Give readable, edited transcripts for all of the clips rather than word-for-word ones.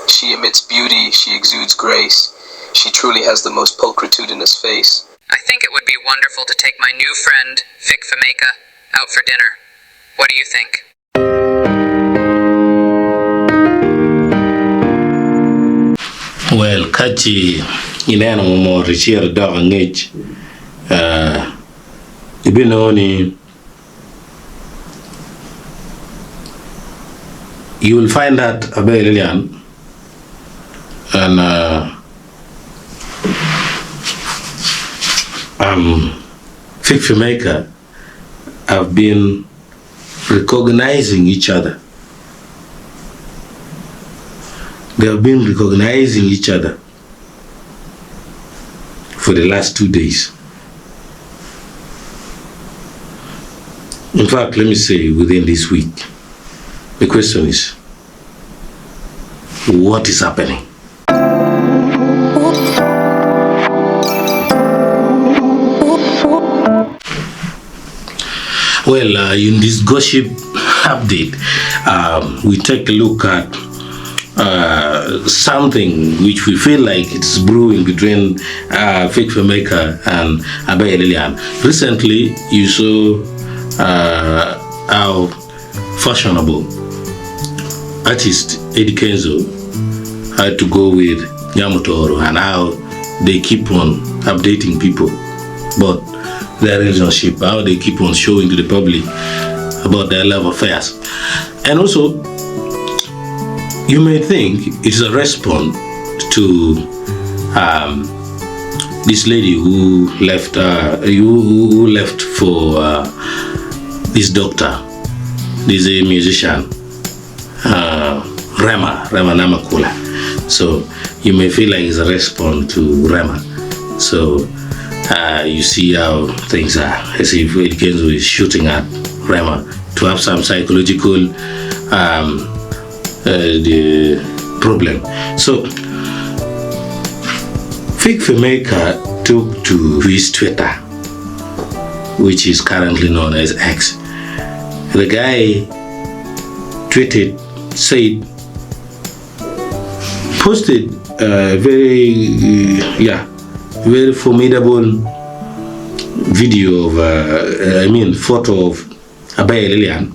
She emits beauty, she exudes grace. She truly has the most pulchritudinous face. I think it would be wonderful to take my new friend, Fik Fameica, out for dinner. What do you think? Well, kachi ineno mo richie dog ngich ibinoni. You will find that Aber Lillian and Fik Fameica have been recognizing each other. They have been recognizing each other for the last 2 days. In fact, let me say within this week. The question is, what is happening? Well, in this gossip update, we take a look at something which we feel like it's brewing between Fik Fameica and Aber Lillian. Recently, you saw how fashionable artist Eddie Kenzo had to go with Yamotoro and how they keep on updating people about their relationship, how they keep on showing to the public about their love affairs. And also, you may think it's a response to this lady who left who left for this doctor, this musician, Rema Namakula. So you may feel like it's a response to Rema. So you see how things are, as if Kenzo is shooting at Rema to have some psychological the problem. So Fik Fameica took to his Twitter, which is currently known as X. The guy tweeted, posted a very formidable video of, photo of Aber Lillian,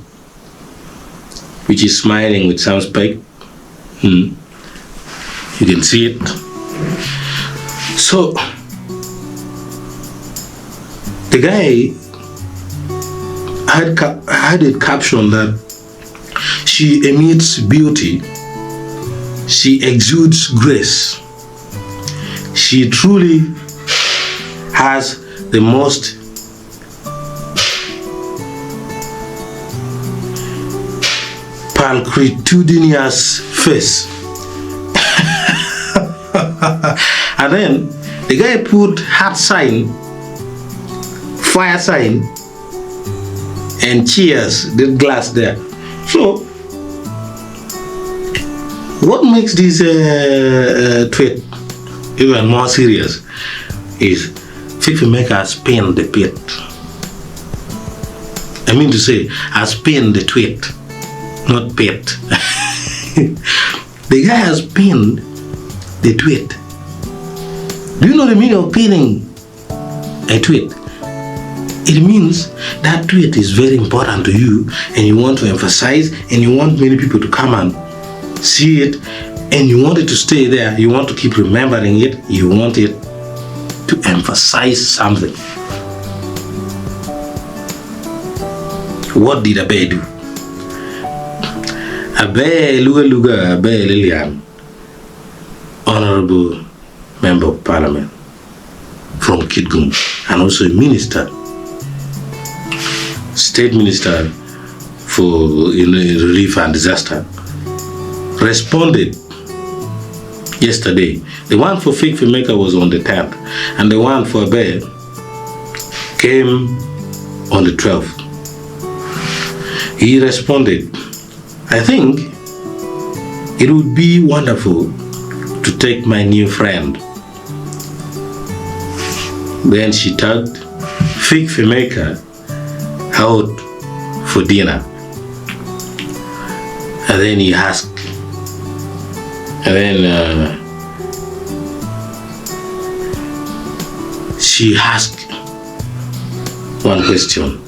which is smiling with some spike. You can see it. So the guy had it captioned that she emits beauty, she exudes grace, she truly has the most pulchritudinous face. And then the guy put heart sign, fire sign, and cheers, the glass there. So what makes this tweet even more serious is Fik Fameica has pinned the tweet. I mean to say, has pinned the tweet, not pet. The guy has pinned the tweet. Do you know the meaning of pinning a tweet? It means that tweet is very important to you and you want to emphasize and you want many people to come and see it and you want it to stay there. You want to keep remembering it. You want it to emphasize something. What did Aber do? Aber Lillian, Honorable Member of Parliament from Kitgum and also a minister, State Minister for Relief and Disaster, responded yesterday. The one for Fik Fameica was on the 10th and the one for Aber came on the 12th. He responded, I think it would be wonderful to take my new friend. Then she tagged Fik Fameica out for dinner. And then he asked And then she asked one question.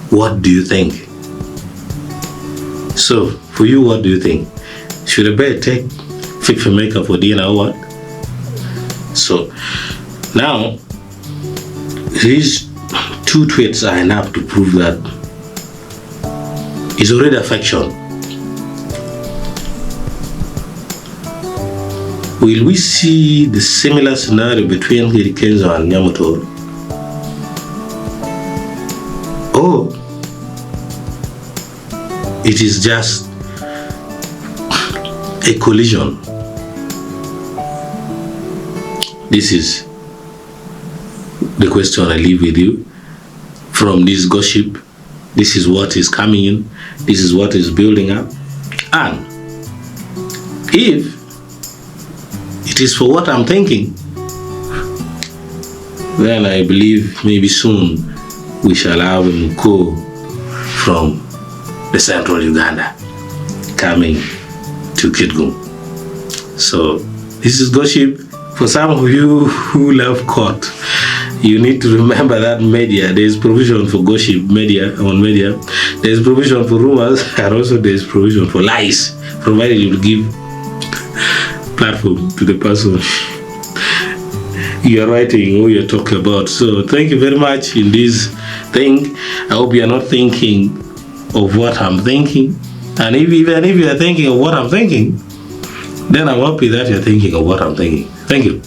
What do you think? So, for you, what do you think? Should Aber take Fik Fameica for dinner or what? So, now, these two tweets are enough to prove that it's already affection. Will we see the similar scenario between Kenzo and Nyamoto? Or it is just a collision? This is the question I leave with you. From this gossip, this is what is coming in, this is what is building up. And if it is for what I'm thinking, then I believe maybe soon we shall have a Mko from the central Uganda coming to Kitgum. So this is gossip. For some of you who love court, you need to remember that media, there is provision for gossip on media. There is provision for rumors, and also there is provision for lies, provided you give platform to the person you're writing or you're talking about. So thank you very much in this thing. I hope you're not thinking of what I'm thinking. And even if you're thinking of what I'm thinking, then I'm happy that you're thinking of what I'm thinking. Thank you.